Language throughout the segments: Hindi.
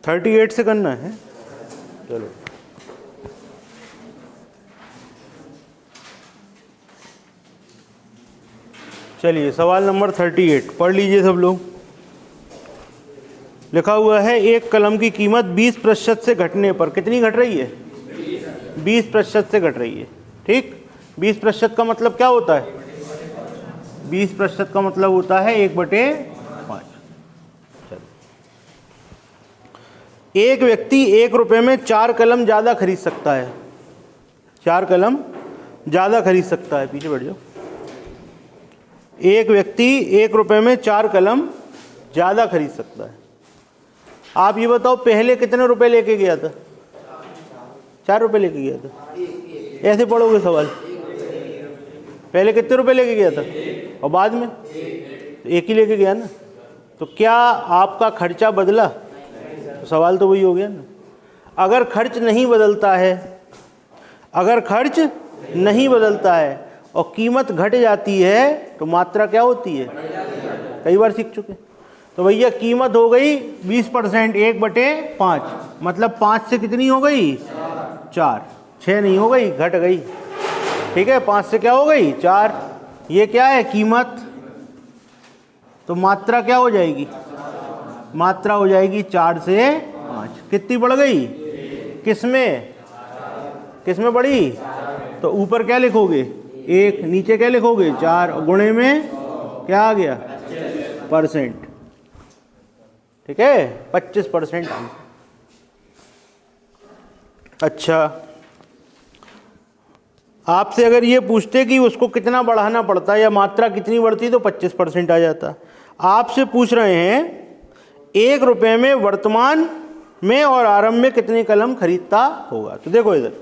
38 से करना है। चलो चलिए सवाल नंबर 38 पढ़ लीजिए सब लोग। लिखा हुआ है एक कलम की कीमत 20% से घटने पर कितनी घट रही है? 20% से घट रही है। ठीक, 20% का मतलब क्या होता है? 20% का मतलब होता है 1/5। एक व्यक्ति 1 रुपये में 4 कलम ज़्यादा खरीद सकता है। 4 कलम ज़्यादा खरीद सकता है। पीछे बैठ जाओ। एक व्यक्ति 1 रुपये में 4 कलम ज़्यादा खरीद सकता है। आप ये बताओ पहले कितने रुपए लेके गया था? 4 रुपये लेके गया था। ऐसे पढ़ोगे सवाल? पहले कितने रुपए लेके गया था और बाद में? एक ही लेके गया ना। तो क्या आपका खर्चा बदला? तो सवाल तो वही हो गया ना। अगर खर्च नहीं बदलता है, अगर खर्च नहीं बदलता है और कीमत घट जाती है तो मात्रा क्या होती है? कई बार सीख चुके। तो भैया कीमत हो गई 20%, 1/5 मतलब 5 से कितनी हो गई? 4। 6 नहीं हो गई, घट गई। ठीक है, 5 से क्या हो गई? 4। ये क्या है? कीमत। तो मात्रा क्या हो जाएगी? मात्रा हो जाएगी 4 से 5। कितनी बढ़ गई? किसमें? किसमें बढ़ी? तो ऊपर क्या लिखोगे? 1, नीचे क्या लिखोगे? 4, गुणे में क्या आ गया? परसेंट। ठीक है, 25% आंसर। अच्छा, आपसे अगर ये पूछते कि उसको कितना बढ़ाना पड़ता है या मात्रा कितनी बढ़ती तो 25% आ जाता। आपसे पूछ रहे हैं 1 रुपये में वर्तमान में और आरंभ में कितने कलम खरीदता होगा। तो देखो इधर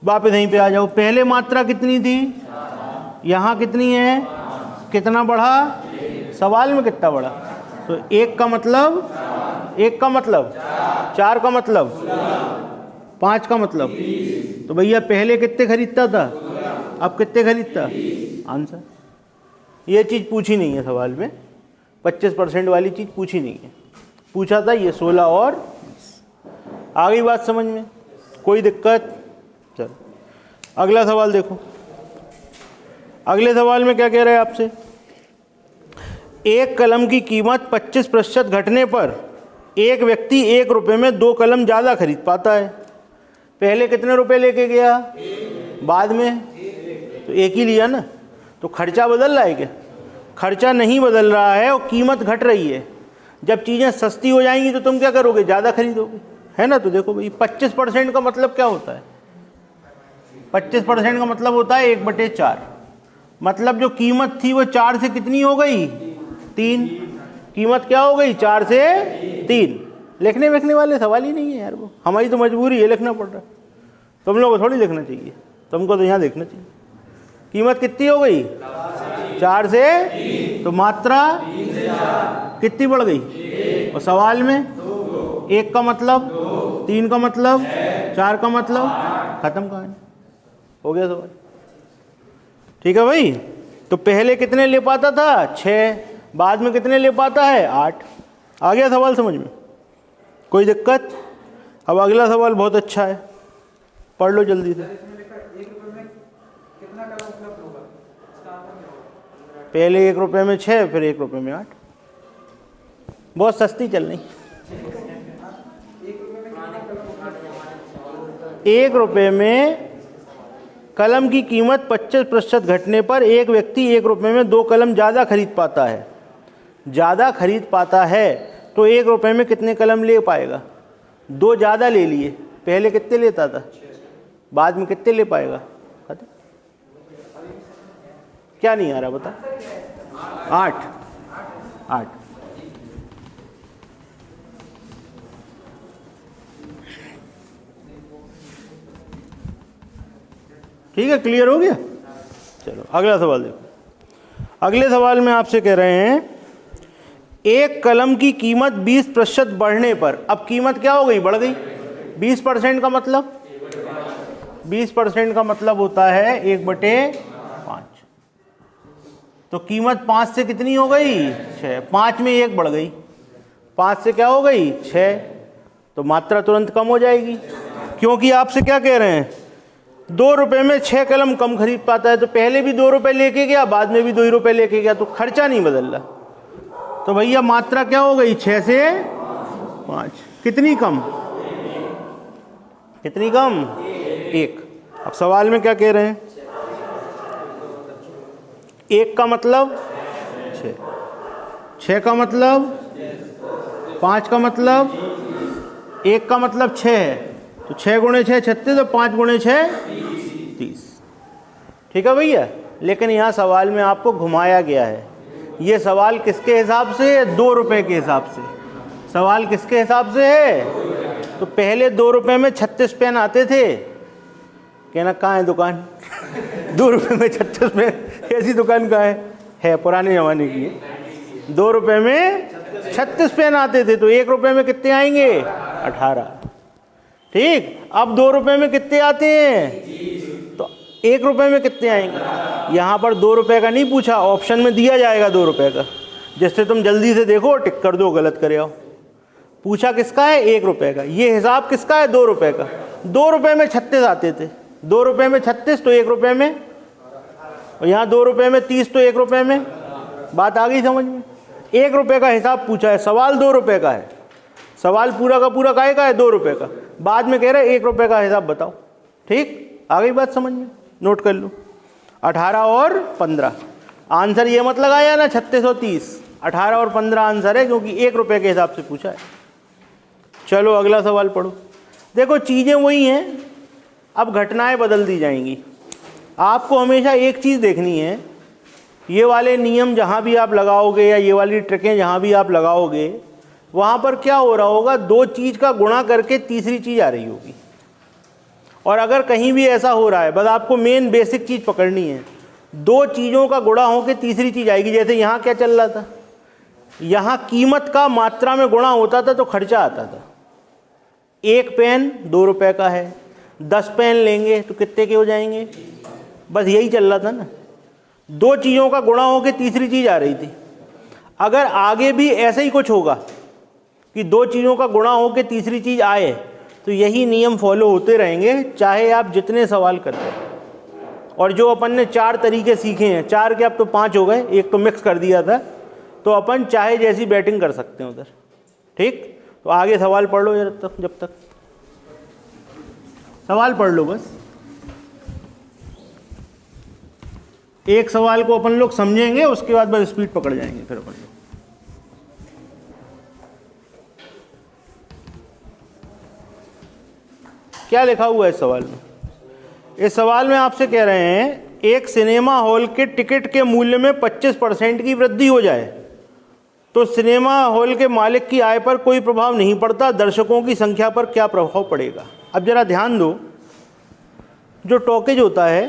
वापस यहीं पे आ जाओ। पहले मात्रा कितनी थी? यहाँ कितनी है? कितना बढ़ा? सवाल में कितना बढ़ा? तो 1 का मतलब 1 का मतलब 4 का मतलब 5 का मतलब। तो भैया पहले कितने खरीदता था, अब कितने खरीदता? आंसर। ये चीज़ पूछी नहीं है सवाल में। 25% वाली चीज़ पूछी नहीं है। पूछा था ये 16 और 20। आ गई बात समझ में? कोई दिक्कत? चलो अगला सवाल देखो। अगले सवाल में क्या कह रहे हैं आपसे? एक कलम की कीमत 25% घटने पर एक व्यक्ति 1 रुपये में 2 कलम ज़्यादा खरीद पाता है। पहले कितने रुपए लेके गया? बाद में तो 1 ही लिया ना। तो खर्चा बदल रहा है क्या? खर्चा नहीं बदल रहा है और कीमत घट रही है। जब चीज़ें सस्ती हो जाएंगी तो तुम क्या करोगे? ज़्यादा खरीदोगे, है ना। तो देखो भाई 25% का मतलब क्या होता है? 25% का मतलब होता है 1/4। मतलब जो कीमत थी वो 4 से कितनी हो गई? 3। कीमत क्या हो गई? 4 से 3। लिखने लिखने वाले सवाल ही नहीं है यार। वो हमारी तो मजबूरी है, लिखना पड़ रहा है। तुम लोगों को थोड़ी लिखना चाहिए, तुमको तो यहाँ देखना चाहिए। कीमत कितनी हो गई? 4 से 3। तो मात्रा कितनी बढ़ गई? और सवाल में 1 का मतलब 3 का मतलब 4 का मतलब खत्म कहानी। हो गया सवाल। ठीक है भाई। तो पहले कितने ले पाता था? 6। बाद में कितने ले पाता है? 8। आ गया सवाल समझ में? कोई दिक्कत? अब अगला सवाल बहुत अच्छा है, पढ़ लो जल्दी से। पहले 1 रुपये में 6, फिर 1 रुपये में 8। बहुत सस्ती चल रही। 1 रुपये में कलम की कीमत 25% घटने पर एक व्यक्ति 1 रुपये में 2 कलम ज़्यादा खरीद पाता है। ज़्यादा खरीद पाता है तो 1 रुपये में कितने कलम ले पाएगा? 2 ज़्यादा ले लिए। पहले कितने लेता था? बाद में कितने ले पाएगा? खत्म। क्या नहीं आ रहा बता? 8। ठीक है, क्लियर हो गया? चलो अगला सवाल देखो। अगले सवाल में आपसे कह रहे हैं एक कलम की कीमत 20% बढ़ने पर, अब कीमत क्या हो गई? बढ़ गई। 20% का मतलब 20% का मतलब होता है 1/5। तो कीमत 5 से कितनी हो गई? 6। 5 में 1 बढ़ गई। 5 से क्या हो गई 6, तो मात्रा तुरंत कम हो जाएगी, क्योंकि आपसे क्या कह रहे हैं 2 रुपये में 6 कलम कम खरीद पाता है। तो पहले भी 2 रुपये लेके गया, बाद में भी 2 ही रुपये लेके गया, तो खर्चा नहीं बदल रहा। तो भैया मात्रा क्या हो गई 6 से 5, कितनी कम, कितनी कम 1। अब सवाल में क्या कह रहे हैं, 1 का मतलब 6, 6 का मतलब 5 का मतलब 1 का मतलब 6 है, तो 6 गुणे 6 36 और 5 गुणे 6 30। ठीक है भैया। लेकिन यहाँ सवाल में आपको घुमाया गया है। ये सवाल किसके हिसाब से है, 2 रुपये के हिसाब से। सवाल किसके हिसाब से है, तो पहले 2 रुपये में 36 पेन आते थे। कहना कहाँ है दुकान 2 रुपये में 36 पेन, ऐसी दुकान कहाँ है पुराने ज़माने की है। 2 रुपये में 36 पेन आते थे, तो 1 रुपये में कितने आएंगे 18। ठीक, अब 2 रुपये में कितने आते हैं, तो 1 रुपये में कितने आएंगे। यहाँ पर 2 रुपये का नहीं पूछा, ऑप्शन में दिया जाएगा 2 रुपये का, जिससे तुम जल्दी से देखो टिक कर दो, गलत करे आओ। पूछा किसका है 1 रुपये का, ये हिसाब किसका है 2 रुपये का। 2 रुपये में 36 आते थे, 2 रुपये में 36 तो 1 रुपये में, और यहाँ 2 रुपये में 30 तो 1 रुपये में। बात आ गई समझ में। 1 रुपये का हिसाब पूछा है, सवाल 2 रुपये का है। सवाल पूरा का पूरा काहे का है 2 रुपये का, बाद में कह रहे 1 रुपये का हिसाब बताओ। ठीक, आ गई बात समझ में, नोट कर लो। 18 और 15 आंसर ये मत लगाया ना 36 और 30, 18 और 15 आंसर है, क्योंकि 1 रुपये के हिसाब से पूछा है। चलो अगला सवाल पढ़ो। देखो चीज़ें वही हैं, अब घटनाएं बदल दी जाएंगी। आपको हमेशा एक चीज़ देखनी है, ये वाले नियम जहाँ भी आप लगाओगे या ये वाली ट्रिकें जहाँ भी आप लगाओगे, वहाँ पर क्या हो रहा होगा, 2 चीज़ का गुणा करके तीसरी चीज़ आ रही होगी। और अगर कहीं भी ऐसा हो रहा है, बस आपको मेन बेसिक चीज़ पकड़नी है, 2 चीज़ों का गुणा होकर तीसरी चीज़ आएगी। जैसे यहाँ क्या चल रहा था, यहाँ कीमत का मात्रा में गुणा होता था तो खर्चा आता था। 1 पेन 2 रुपये का है, 10 पेन लेंगे तो कितने के हो जाएंगे, बस यही चल रहा था ना। 2 चीज़ों का गुणा होकर तीसरी चीज़ आ रही थी। अगर आगे भी ऐसा ही कुछ होगा कि 2 चीज़ों का गुणा होकर तीसरी चीज़ आए, तो यही नियम फॉलो होते रहेंगे, चाहे आप जितने सवाल करें। और जो अपन ने 4 तरीके सीखे हैं, 4 के अब तो 5 हो गए, एक तो मिक्स कर दिया था, तो अपन चाहे जैसी बैटिंग कर सकते हैं उधर। ठीक, तो आगे सवाल पढ़ लो जब तक सवाल पढ़ लो। बस एक सवाल को अपन लोग समझेंगे, उसके बाद बस स्पीड पकड़ जाएंगे फिर अपन लोग। क्या लिखा हुआ है इस सवाल में? इस सवाल में आपसे कह रहे हैं एक सिनेमा हॉल के टिकट के मूल्य में 25% की वृद्धि हो जाए तो सिनेमा हॉल के मालिक की आय पर कोई प्रभाव नहीं पड़ता, दर्शकों की संख्या पर क्या प्रभाव पड़ेगा। अब जरा ध्यान दो, जो टॉकेज होता है,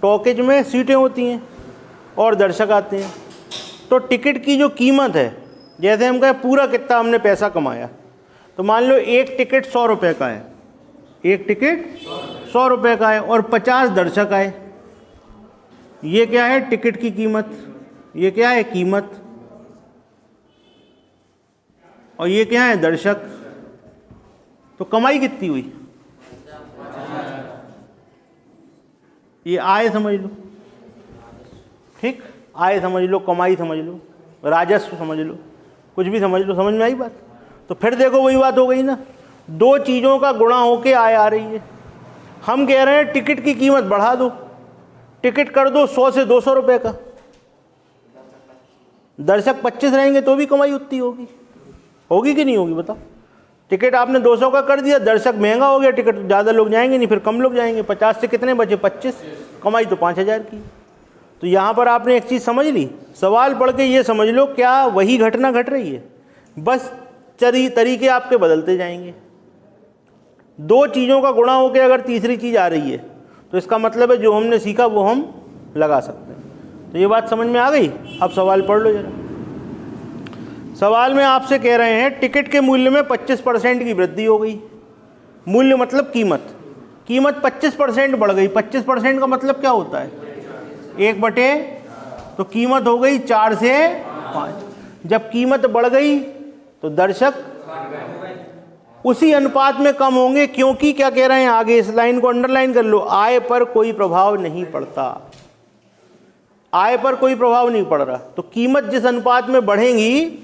टॉकेज में सीटें होती हैं और दर्शक आते हैं। तो टिकट की जो कीमत है, जैसे हम कहें पूरा कितना हमने पैसा कमाया, तो मान लो एक टिकट 100 रुपये का है, एक टिकट 100 रुपये का है और 50 दर्शक आए। ये क्या है टिकट की कीमत, ये क्या है कीमत, और ये क्या है दर्शक। तो कमाई कितनी हुई, ये आय समझ लो। ठीक, आय समझ लो, कमाई समझ लो, राजस्व समझ लो, कुछ भी समझ लो। समझ में आई बात? तो फिर देखो वही बात हो गई ना, 2 चीज़ों का गुणा होके आय आ रही है। हम कह रहे हैं टिकट की कीमत बढ़ा दो, टिकट कर दो 100 से 200 रुपये का, दर्शक 25 रहेंगे तो भी कमाई उतनी होगी, होगी कि नहीं होगी बताओ। टिकट आपने 200 का कर दिया, दर्शक महंगा हो गया, टिकट ज़्यादा लोग जाएंगे नहीं, फिर कम लोग जाएंगे। 50 से कितने बचे 25, कमाई तो 5000 की। तो यहाँ पर आपने एक चीज़ समझ ली, सवाल पढ़ के ये समझ लो क्या वही घटना घट रही है, बस तरीके आपके बदलते जाएंगे। 2 चीज़ों का गुणा होकर अगर तीसरी चीज़ आ रही है तो इसका मतलब है जो हमने सीखा वो हम लगा सकते हैं। तो ये बात समझ में आ गई। अब सवाल पढ़ लो जरा। सवाल में आपसे कह रहे हैं टिकट के मूल्य में 25% की वृद्धि हो गई। मूल्य मतलब कीमत, कीमत 25% बढ़ गई। 25% का मतलब क्या होता है, 1/, तो कीमत हो गई 4 से 5। जब कीमत बढ़ गई तो दर्शक उसी अनुपात में कम होंगे, क्योंकि क्या कह रहे हैं आगे, इस लाइन को अंडरलाइन कर लो, आय पर कोई प्रभाव नहीं पड़ता, आय पर कोई प्रभाव नहीं पड़ रहा। तो कीमत जिस अनुपात में बढ़ेंगी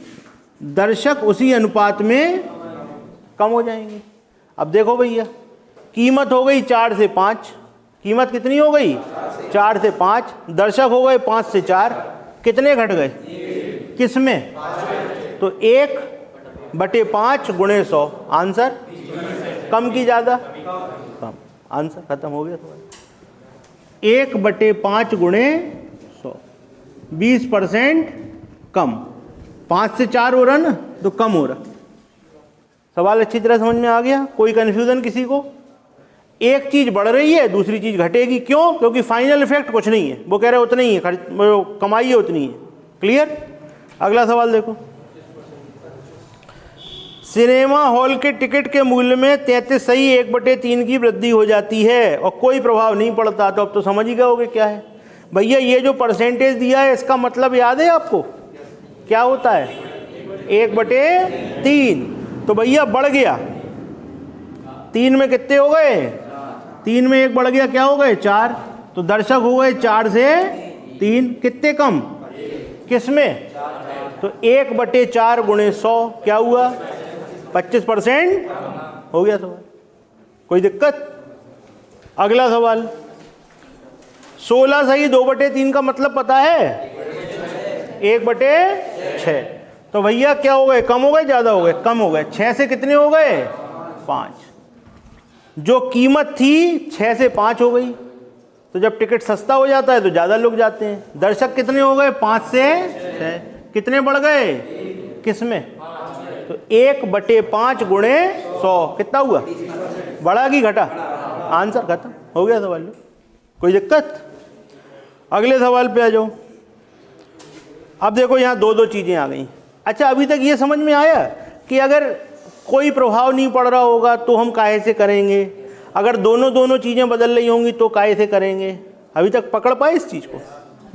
दर्शक उसी अनुपात में कम हो जाएंगे। अब देखो भैया, कीमत हो गई 4 से 5, कीमत कितनी हो गई 4 से 5, दर्शक हो गए 5 से 4, कितने घट गए, किस में, तो 1/5 गुणे 100, आंसर कम की ज़्यादा, कम, आंसर खत्म हो गया सवाल। 1/5 गुणे 100, 20% कम, 5 से 4 हो रहा ना, तो कम हो रहा। सवाल अच्छी तरह समझ में आ गया, कोई कन्फ्यूज़न किसी को? एक चीज़ बढ़ रही है, दूसरी चीज़ घटेगी, क्यों? क्योंकि फाइनल इफेक्ट कुछ नहीं है, वो कह रहे उतना ही है, खर्च कमाई है उतनी है। क्लियर? अगला सवाल देखो, सिनेमा हॉल के टिकट के मूल्य में 33.1/3 की वृद्धि हो जाती है और कोई प्रभाव नहीं पड़ता। तो अब तो समझ ही गए होगे क्या है भैया, ये जो परसेंटेज दिया है इसका मतलब याद है आपको, क्या होता है 1/3। तो भैया बढ़ गया, 3 में कितने हो गए, 3 में 1 बढ़ गया, क्या हो गए 4, तो दर्शक हो गए 4 से 3, कितने कम, किस में, तो 1/4 गुणे 100 क्या हुआ 25% हो गया सवाल। कोई दिक्कत? अगला सवाल, 16 सही 2/3 का मतलब पता है 1/6। तो भैया क्या हो गए, कम हो गए ज़्यादा हो गए, कम हो गए, 6 से कितने हो गए 5, जो कीमत थी 6 से 5 हो गई। तो जब टिकट सस्ता हो जाता है तो ज़्यादा लोग जाते हैं। दर्शक कितने हो गए 5 से 6, कितने बढ़ गए, किस में, तो 1/5 गुणे 100 कितना हुआ, बढ़ा कि घटा, आंसर खत्म हो गया सवाल। कोई दिक्कत? अगले सवाल पे आ जाओ। अब देखो यहाँ दो चीज़ें आ गई। अच्छा, अभी तक ये समझ में आया कि अगर कोई प्रभाव नहीं पड़ रहा होगा तो हम काहे से करेंगे, अगर दोनों चीज़ें बदल रही होंगी तो काहे से करेंगे? अभी तक पकड़ पाए इस चीज़ को?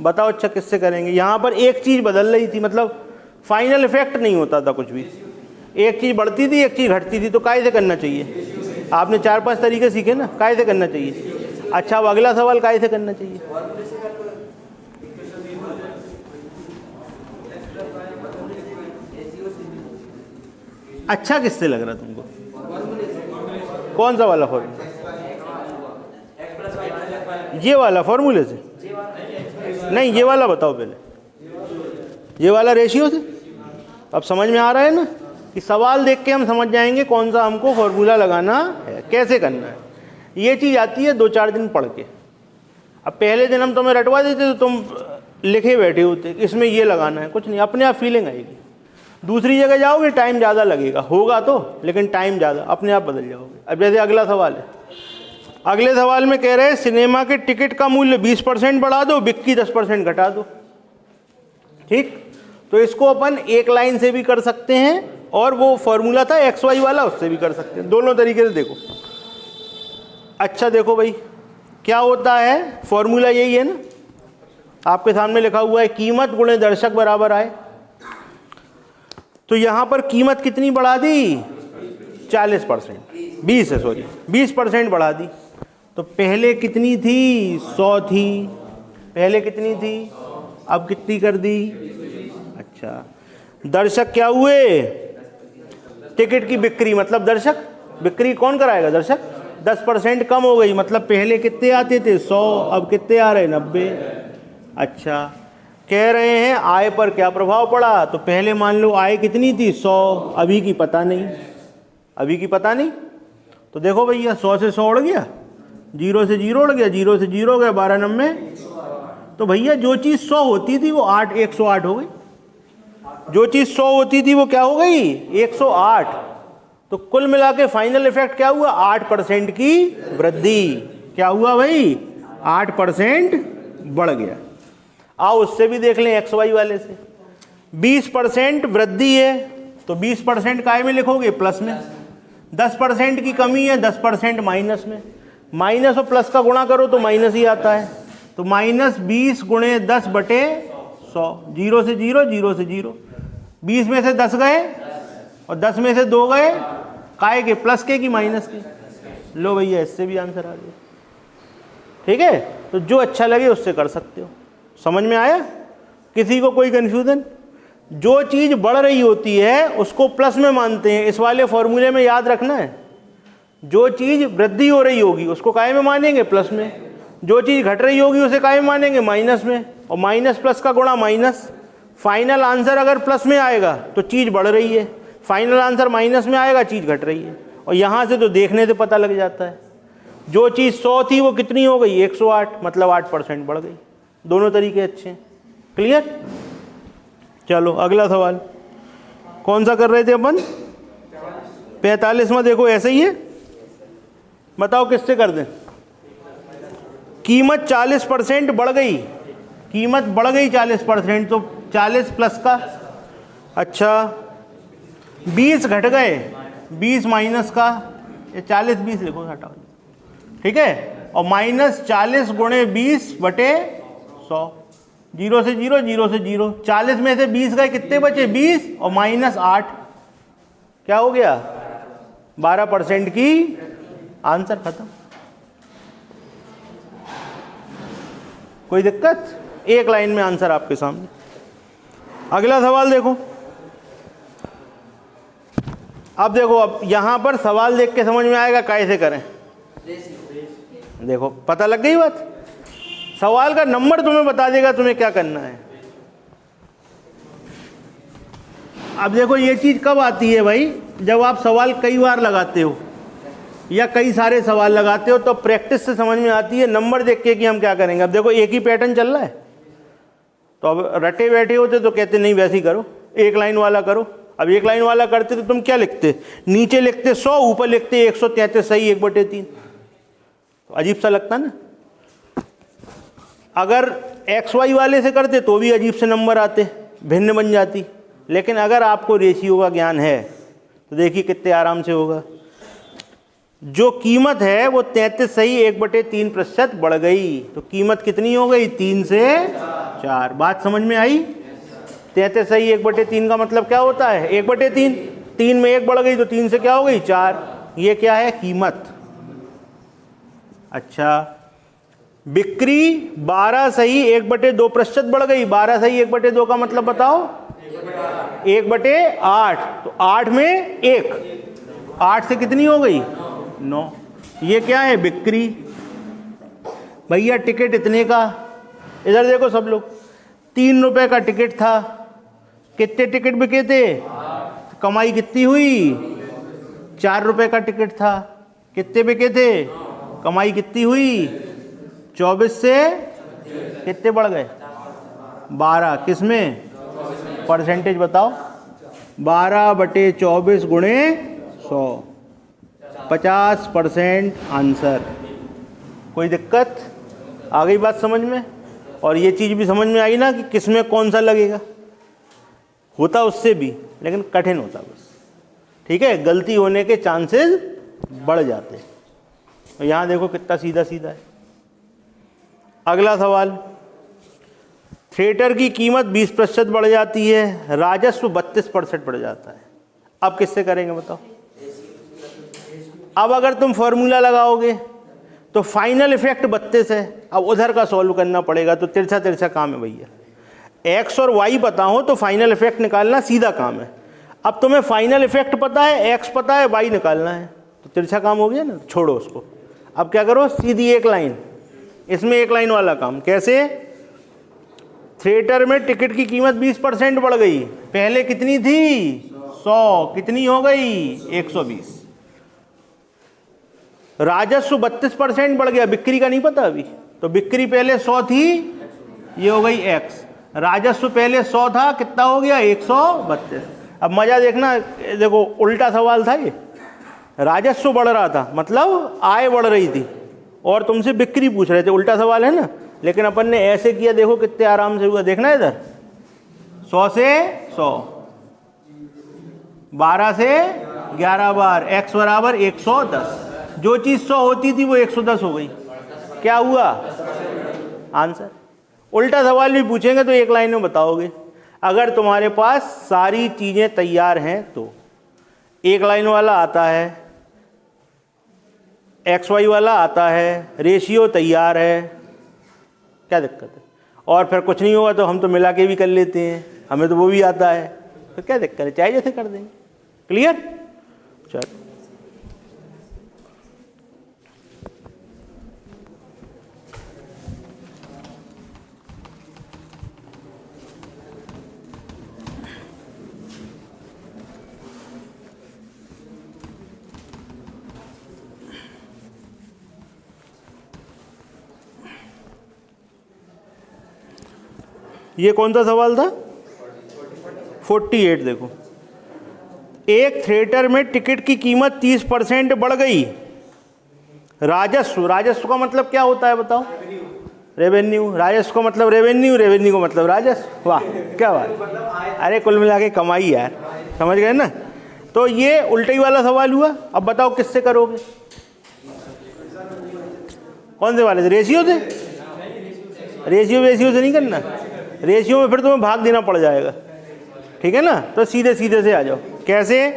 बताओ अच्छा किससे करेंगे? यहाँ पर एक चीज़ बदल रही थी, मतलब फाइनल इफेक्ट नहीं होता था कुछ भी, एक चीज़ बढ़ती थी एक चीज़ घटती थी, तो काहे से करना चाहिए? आपने 4-5 तरीके सीखे ना, काहे से करना चाहिए। अच्छा, अब अगला सवाल काहे से करना चाहिए? अच्छा किससे लग रहा तुमको? कौन सा वाला फॉर्मूला? ये वाला फॉर्मूले से? नहीं, ये वाला बताओ पहले, ये वाला रेशियो से। अब समझ में आ रहा है ना कि सवाल देख के हम समझ जाएंगे कौन सा हमको फॉर्मूला लगाना है, कैसे करना है। ये चीज़ आती है 2-4 दिन पढ़ के। अब पहले दिन हम तुम्हें रटवा देते तो तुम लिखे बैठे होते इसमें ये लगाना है, कुछ नहीं, अपने आप फीलिंग आएगी। दूसरी जगह जाओगे टाइम ज़्यादा लगेगा, होगा तो, लेकिन टाइम ज़्यादा, अपने आप बदल जाओगे। अब जैसे अगला सवाल है, अगले सवाल में कह रहे हैं सिनेमा के टिकट का मूल्य 20% बढ़ा दो, बिक्री 10% घटा दो। ठीक, तो इसको अपन एक लाइन से भी कर सकते हैं और वो फॉर्मूला था XY वाला, उससे भी कर सकते हैं, दोनों तरीके से देखो। अच्छा देखो भाई, क्या होता है, फॉर्मूला यही है ना, आपके सामने लिखा हुआ है कीमत गुणे दर्शक बराबर आए। तो यहां पर कीमत कितनी बढ़ा दी, 40%, 20% बढ़ा दी। तो पहले कितनी थी, 100 थी, पहले कितनी थी, अब कितनी कर दी। अच्छा, दर्शक क्या हुए, टिकट की बिक्री, मतलब दर्शक बिक्री कौन कराएगा, दर्शक, 10% कम हो गई, मतलब पहले कितने आते थे 100, अब कितने आ रहे 90। अच्छा, कह रहे हैं आय पर क्या प्रभाव पड़ा, तो पहले मान लो आय कितनी थी 100, अभी की पता नहीं, अभी की पता नहीं। तो देखो भैया 100 से 100 उड़ गया, 0 से 0 उड़ गया, 0 से 0 हो गया, 12 तो भैया जो चीज़ 100 होती थी वो 108 हो गई, जो चीज़ 100 होती थी वो क्या हो गई 108। तो कुल मिला के फाइनल इफेक्ट क्या हुआ, 8% की वृद्धि। क्या हुआ भाई, 8% बढ़ गया। आओ उससे भी देख लें XY वाले से, 20% वृद्धि है तो 20% काय में लिखोगे, प्लस में। 10% की कमी है, 10% माइनस में। माइनस और प्लस का गुणा करो तो माइनस ही आता है, तो -20 गुणे 10/100, 0 से 0, 0 से 0, 20 में से 10 गए, और 10 में से 2 गए काहे के, प्लस के कि माइनस के। लो भैया इससे भी आंसर आ गया। ठीक है, तो जो अच्छा लगे उससे कर सकते हो। समझ में आया? किसी को कोई कन्फ्यूजन? जो चीज़ बढ़ रही होती है उसको प्लस में मानते हैं, इस वाले फॉर्मूले में याद रखना है। जो चीज़ वृद्धि हो रही होगी उसको काहे में मानेंगे, प्लस में। जो चीज़ घट रही होगी उसे काहे में मानेंगे, माइनस में। और माइनस प्लस का गुणा माइनस। फाइनल आंसर अगर प्लस में आएगा तो चीज़ बढ़ रही है, फाइनल आंसर माइनस में आएगा चीज़ घट रही है। और यहाँ से तो देखने से पता लग जाता है, जो चीज़ 100 थी वो कितनी हो गई, 108, मतलब 8% बढ़ गई। दोनों तरीके अच्छे हैं। क्लियर? चलो अगला सवाल कौन सा कर रहे थे अपन? 45वां। देखो ऐसे ही है, बताओ किससे कर दें। कीमत 40% बढ़ गई, कीमत बढ़ गई 40%, तो 40 प्लस का, अच्छा 20 घट गए, 20 माइनस का, ये 40 20 लिखो हटाओ। ठीक है, और माइनस 40 गुणे 20 बटे 100, 0 से 0, 0 से 0। 40 में से 20 गए, कितने बचे, 20 और माइनस 8, क्या हो गया, 12% की आंसर खत्म। कोई दिक्कत? एक लाइन में आंसर आपके सामने। अगला सवाल देखो। अब देखो, अब यहां पर सवाल देख के समझ में आएगा कैसे करें। देखो पता लग गई बात, सवाल का नंबर तुम्हें बता देगा तुम्हें क्या करना है। अब देखो ये चीज कब आती है भाई, जब आप सवाल कई बार लगाते हो या कई सारे सवाल लगाते हो, तो प्रैक्टिस से समझ में आती है, नंबर देख के कि हम क्या करेंगे। अब देखो एक ही पैटर्न चल रहा है, तो अब रटे बैठे होते तो कहते नहीं वैसे ही करो, एक लाइन वाला करो। अब एक लाइन वाला करते तो तुम क्या लिखते, नीचे लिखते 100, ऊपर लिखते 133 सही 1/3। तो अजीब सा लगता ना। अगर XY वाले से करते तो भी अजीब से नंबर आते, भिन्न बन जाती। लेकिन अगर आपको रेशियो का ज्ञान है तो देखिए कितने आराम से होगा। जो कीमत है वो 33 सही 1/3% बढ़ गई, तो कीमत कितनी हो गई, 3 से 4। बात समझ में आई? 33 सही 1/3 का मतलब क्या होता है, 1/3। 3 में 1 बढ़ गई तो 3 से क्या हो गई, 4। ये क्या है, कीमत। अच्छा, बिक्री 12 सही 1/2% बढ़ गई। 12 सही 1/2 का मतलब बताओ, 1/8। तो 8 में 1, 8 से कितनी हो गई, 9। ये क्या है, बिक्री। भैया टिकट इतने का, इधर देखो सब लोग, 3 रुपए का टिकट था, कितने टिकट बिके थे, कमाई कितनी हुई, 4 रुपए का टिकट था, कितने बिके थे, कमाई कितनी हुई, 24 से कितने बढ़ गए, 12। किसमें, परसेंटेज बताओ, 12/24 गुणे 100, 50% आंसर। कोई दिक्कत? आ गई बात समझ में? और ये चीज़ भी समझ में आई ना कि किसमें कौन सा लगेगा। होता उससे भी, लेकिन कठिन होता बस। ठीक है, गलती होने के चांसेस बढ़ जाते। और यहाँ देखो कितना सीधा सीधा है। अगला सवाल, थिएटर की कीमत 20% बढ़ जाती है, राजस्व 32% बढ़ जाता है। अब किससे करेंगे बताओ? अब अगर तुम फॉर्मूला लगाओगे तो फाइनल इफेक्ट 32 है, अब उधर का सॉल्व करना पड़ेगा। तो तिरछा तिरछा काम है भैया, एक्स और वाई पता हो तो फाइनल इफेक्ट निकालना सीधा काम है। अब तुम्हें फाइनल इफेक्ट पता है, एक्स पता है, वाई निकालना है, तो तिरछा काम हो गया ना, छोड़ो उसको। अब क्या करो, सीधी एक लाइन, इसमें एक लाइन वाला काम। कैसे? थिएटर में टिकट की कीमत 20% बढ़ गई, पहले कितनी थी, 100, कितनी हो गई, 120। राजस्व 32% बढ़ गया, बिक्री का नहीं पता अभी, तो बिक्री पहले 100 थी, ये हो गई x। राजस्व पहले 100 था, कितना हो गया, 132। अब मजा देखना, देखो उल्टा सवाल था ये, राजस्व बढ़ रहा था मतलब आय बढ़ रही थी, और तुमसे बिक्री पूछ रहे थे। उल्टा सवाल है ना, लेकिन अपन ने ऐसे किया, देखो कितने आराम से हुआ। देखना इधर, 100 से 100, 12 से 11 बार, x बराबर 110। जो चीज़ 100 होती थी वो 110 हो गई, क्या हुआ, आंसर। उल्टा सवाल भी पूछेंगे तो एक लाइन में बताओगे, अगर तुम्हारे पास सारी चीज़ें तैयार हैं तो। एक लाइन वाला आता है, XY वाला आता है, रेशियो तैयार है, क्या दिक्कत है? और फिर कुछ नहीं होगा तो हम तो मिला के भी कर लेते हैं, हमें तो वो भी आता है, तो क्या दिक्कत है? चाहे जैसे कर देंगे। क्लियर? चलो ये कौन सा सवाल था? 48। देखो, एक थिएटर में टिकट की कीमत 30% बढ़ गई। राजस्व, राजस्व का मतलब क्या होता है बताओ? रेवेन्यू। राजस्व का मतलब रेवेन्यू, रेवेन्यू का मतलब राजस्व। वाह क्या बात, अरे कुल मिला के कमाई यार, समझ गए ना? तो ये उल्टा ही वाला सवाल हुआ। अब बताओ किससे करोगे? कौन से वाले से? रेशियो से? रेशियो वेशियो से नहीं करना, रेशियो में फिर तुम्हें भाग देना पड़ जाएगा, ठीक है ना? तो सीधे सीधे से आ जाओ। कैसे?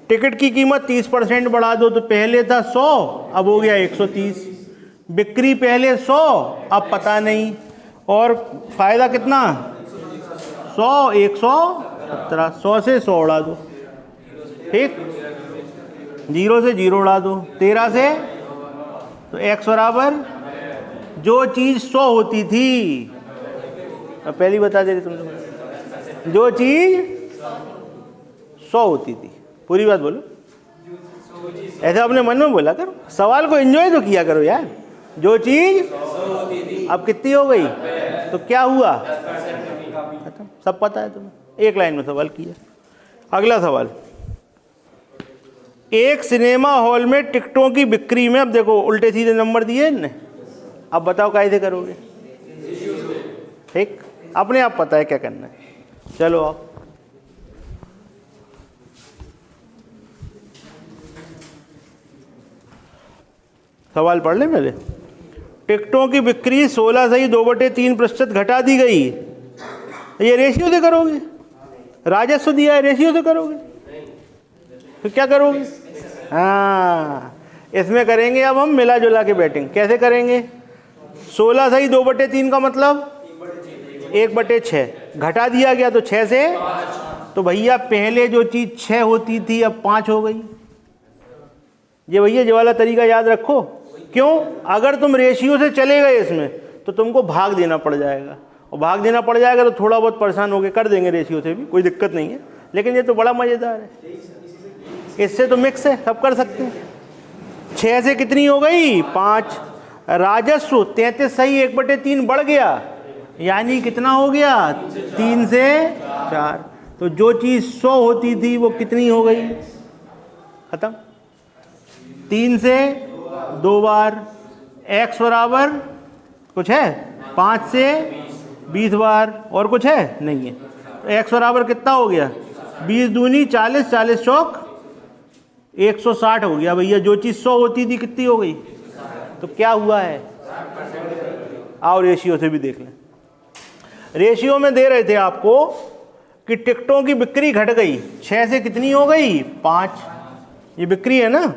टिकट की कीमत 30% बढ़ा दो, तो पहले था 100, अब हो गया 130। बिक्री पहले 100, अब पता नहीं, और फायदा कितना? 100, 117। 100 से 100 उड़ा दो, ठीक? 0 से 0 उड़ा दो, 13 से, तो x बराबर जो चीज़ 100 होती थी, अब पहली बता दे रही तुमने, जो चीज़ 100 होती थी, पूरी बात बोलो, ऐसे अपने मन में बोला करो, सवाल को एंजॉय तो किया करो यार। जो चीज़ अब कितनी हो गई, तो क्या हुआ? खत्म, सब पता है तुम्हें, एक लाइन में सवाल किया। अगला सवाल, एक सिनेमा हॉल में टिकटों की बिक्री में, अब देखो उल्टे सीधे नंबर दिए इनने, अब बताओ कैसे करोगे? ठीक, अपने आप पता है क्या करना है। चलो आप सवाल पढ़ लें पहले। टिकटों की बिक्री 16 से ही 2/3% घटा दी गई। ये रेशियो से करोगे? राजस्व दिया है, रेशियो से करोगे? तो क्या करोगे? हाँ, इसमें करेंगे अब हम मिला जुला के बैटिंग। कैसे करेंगे? 16 से ही 2/3 का मतलब 1/6 घटा दिया गया, तो 6 से, तो भैया पहले जो चीज़ 6 होती थी अब 5 हो गई। ये भैया ये वाला तरीका याद रखो। क्यों? अगर तुम रेशियो से चले गए इसमें तो तुमको भाग देना पड़ जाएगा, और भाग देना पड़ जाएगा तो थोड़ा बहुत परेशान होके कर देंगे रेशियो से भी, कोई दिक्कत नहीं है। लेकिन ये तो बड़ा मज़ेदार है, इससे तो मिक्स है, सब कर सकते हैं। 6 से कितनी हो गई? 5। राजस्व 33 सही 1/3 बढ़ गया, यानी कितना हो गया? 3 से 4। तो जो चीज़ 100 होती थी वो कितनी हो गई? खत्म। 3 से 2 बार, x बराबर कुछ है? 5 से 20 बार, और कुछ है? नहीं है। तो x बराबर कितना हो गया? 20 दूनी 40, 40 चौक 160 हो गया। भैया जो चीज़ 100 होती थी कितनी हो गई? तो क्या हुआ है? आओ रेशियो से भी देख लें। रेशियो में दे रहे थे आपको कि टिकटों की बिक्री घट गई, 6 से कितनी हो गई? 5। ये बिक्री है ना,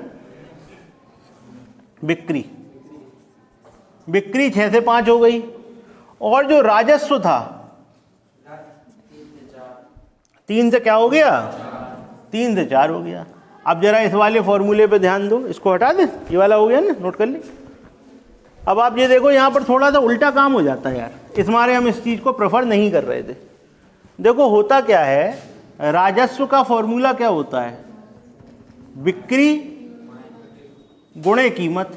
बिक्री 6 से 5 हो गई। और जो राजस्व था 3 से क्या हो गया? 3 से 4 हो गया। अब जरा इस वाले फॉर्मूले पे ध्यान दो, इसको हटा दें, ये वाला हो गया ना, नोट कर ले। अब आप ये देखो, यहाँ पर थोड़ा सा उल्टा काम हो जाता है यार, इस मारे हम इस चीज़ को प्रेफर नहीं कर रहे थे। देखो होता क्या है, राजस्व का फॉर्मूला क्या होता है? बिक्री गुणे कीमत।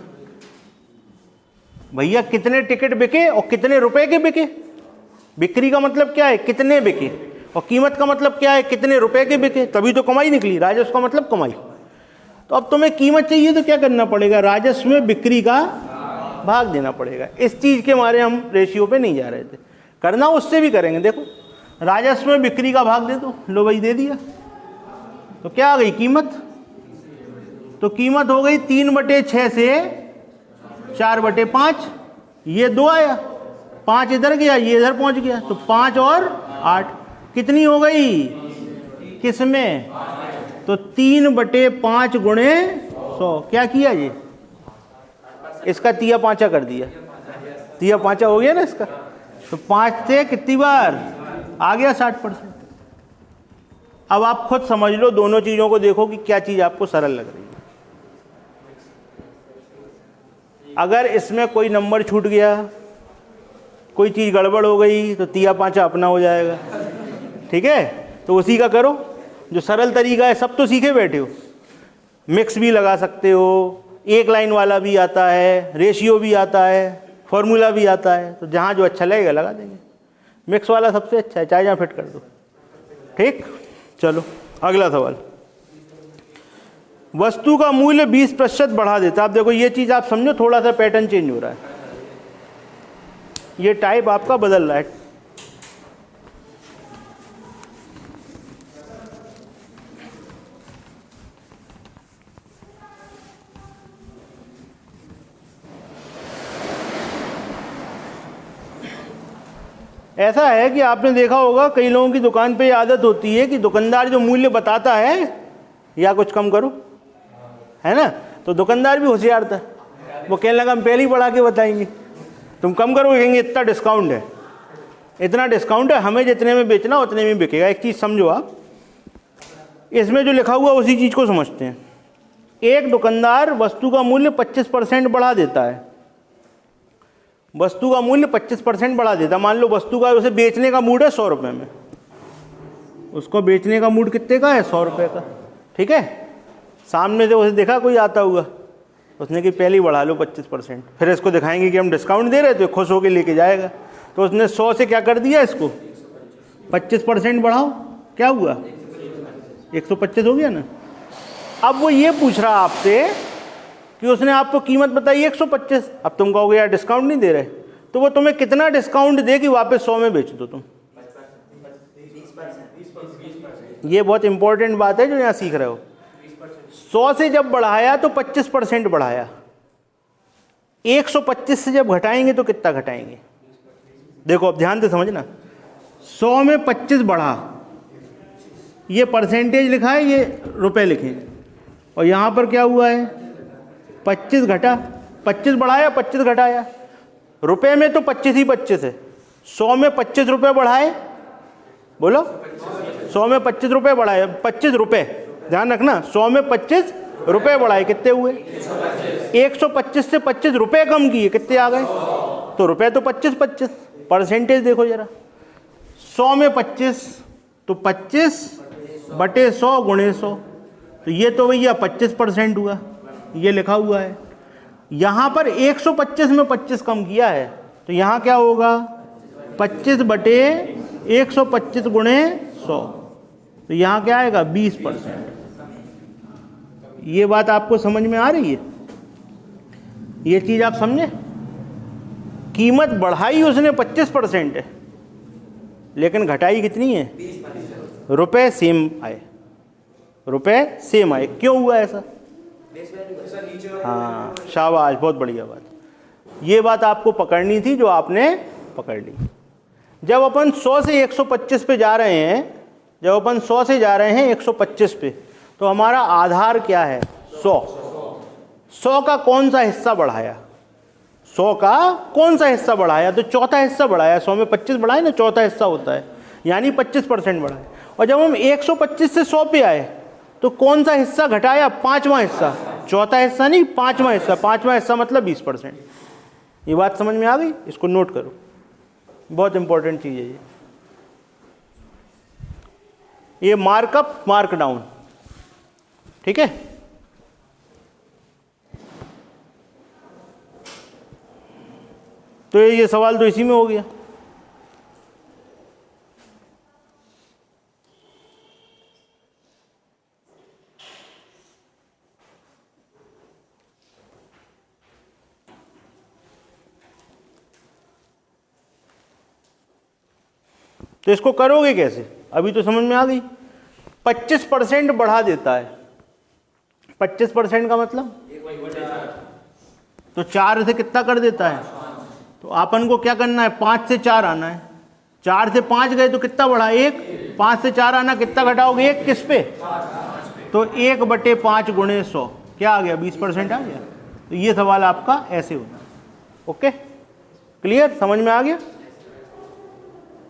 भैया कितने टिकट बिके और कितने रुपए के बिके? बिक्री का मतलब क्या है? कितने बिके, और कीमत का मतलब क्या है? कितने रुपए के बिके, तभी तो कमाई निकली। राजस्व का मतलब कमाई। तो अब तुम्हें कीमत चाहिए तो क्या करना पड़ेगा? राजस्व में बिक्री का भाग देना पड़ेगा। इस चीज़ के मारे हम रेशियो पे नहीं जा रहे थे, करना उससे भी करेंगे। देखो राजस्व में बिक्री का भाग दे दो, लो भाई दे दिया, तो क्या आ गई? कीमत। तो कीमत हो गई 3/6 से 4/5, ये 2 आया, 5 इधर गया, ये इधर पहुंच गया, तो 5 और 8 कितनी हो गई? किसमें? तो 3/5 गुणे 100 क्या किया ये, इसका तिया पांचा कर दिया, तिया पांचा हो गया ना इसका। तो 5 से कितनी बार आ गया 60%। अब आप खुद समझ लो, दोनों चीज़ों को देखो कि क्या चीज़ आपको सरल लग रही है। अगर इसमें कोई नंबर छूट गया, कोई चीज़ गड़बड़ हो गई, तो तिया पांचा अपना हो जाएगा। ठीक है, तो उसी का करो जो सरल तरीका है। सब तो सीखे बैठे हो, मिक्स भी लगा सकते हो, एक लाइन वाला भी आता है, रेशियो भी आता है, फॉर्मूला भी आता है। तो जहाँ जो अच्छा लगेगा लगा देंगे। मिक्स वाला सबसे अच्छा है, चाहे जहाँ फिट कर दो। ठीक, चलो अगला सवाल। वस्तु का मूल्य 20% बढ़ा देता है। आप देखो ये चीज़ आप समझो, थोड़ा सा पैटर्न चेंज हो रहा है, ये टाइप आपका बदल रहा है। ऐसा है कि आपने देखा होगा कई लोगों की दुकान पे ये आदत होती है कि दुकानदार जो मूल्य बताता है, या कुछ कम करो, है ना, तो दुकानदार भी होशियार था, वो कहने लगा हम पहले ही बढ़ा के बताएंगे, तुम कम करो, कहेंगे इतना डिस्काउंट है, इतना डिस्काउंट है, हमें जितने में बेचना उतने में बिकेगा। एक चीज़ समझो आप, इसमें जो लिखा हुआ उसी चीज़ को समझते हैं। एक दुकानदार वस्तु का मूल्य 25% बढ़ा देता है, वस्तु का मूल्य 25% बढ़ा देता। मान लो वस्तु का उसे बेचने का मूड है 100 रुपये में, उसको बेचने का मूड कितने का है, 100 रुपये का। ठीक है, सामने से उसे देखा कोई आता हुआ, उसने कि पहले ही बढ़ा लो 25%, फिर इसको दिखाएंगे कि हम डिस्काउंट दे रहे तो खुश होकर लेके जाएगा। तो उसने 100 से क्या कर दिया, इसको 25% बढ़ाओ, क्या हुआ, 125 हो गया ना। अब वो ये पूछ रहा आपसे कि उसने आपको कीमत बताई 125, अब तुम कहोगे यार डिस्काउंट नहीं दे रहे, तो वो तुम्हें कितना डिस्काउंट दे कि वापस 100 में बेच दो तुम। ये बहुत इंपॉर्टेंट बात है जो यहाँ सीख रहे हो। 100 से जब बढ़ाया तो 25% बढ़ाया, 125 से जब घटाएंगे तो कितना घटाएंगे। देखो अब ध्यान से समझना, 100 में 25 बढ़ा, ये परसेंटेज लिखा है, ये रुपए लिखे, और यहाँ पर क्या हुआ है, 25 घटा, 25 बढ़ाया 25 घटाया। रुपए में तो 25 ही 25 है, 100 में 25 रुपये बढ़ाए, बोलो 100 में 25 रुपये बढ़ाए, 25 रुपये, ध्यान रखना, 100 में 25 रुपये बढ़ाए, कितने हुए, 125 से 25 रुपये कम किए, कितने आ गए, तो रुपये तो 25, परसेंटेज देखो जरा, 100 में 25 तो 25/100 गुणे 100, तो ये तो भैया 25% हुआ, ये लिखा हुआ है। यहाँ पर 125 में 25 कम किया है, तो यहाँ क्या होगा, 25/125 गुणे 100, तो यहाँ क्या आएगा, 20%। ये बात आपको समझ में आ रही है, ये चीज़ आप समझे। कीमत बढ़ाई उसने 25% है, लेकिन घटाई कितनी है, रुपए सेम आए, रुपए सेम आए। क्यों हुआ ऐसा, हाँ शाबाश, बहुत बढ़िया बात। ये बात आपको पकड़नी थी जो आपने पकड़ ली। जब अपन 100 से 125 पे जा रहे हैं, जब अपन 100 से जा रहे हैं 125 पे, तो हमारा आधार क्या है, 100। 100 का कौन सा हिस्सा बढ़ाया, 100 का कौन सा हिस्सा बढ़ाया, तो चौथा हिस्सा बढ़ाया। 100 में 25 बढ़ाए ना, चौथा हिस्सा होता है, यानी 25% बढ़ाया। और जब हम 125 से 100 पे आए तो कौन सा हिस्सा घटाया, पांचवा हिस्सा, चौथा हिस्सा नहीं, पांचवा हिस्सा। पांचवा हिस्सा मतलब 20%। ये बात समझ में आ गई, इसको नोट करो, बहुत इंपॉर्टेंट चीज़ है ये मार्कअप मार्क डाउन। ठीक है, तो ये सवाल तो इसी में हो गया। तो इसको करोगे कैसे, अभी तो समझ में आ गई। 25% बढ़ा देता है, 25% का मतलब, तो 4 से कितना कर देता है, तो अपन को क्या करना है, 5 से 4 आना है। 4 से 5 गए तो कितना बढ़ा, 1, 5 से 4 आना, कितना घटाओगे, 1 किस पे, तो 1/5 गुणे 100 क्या आ गया, 20% आ गया। तो ये सवाल आपका ऐसे होता है। ओके, क्लियर, समझ में आ गया।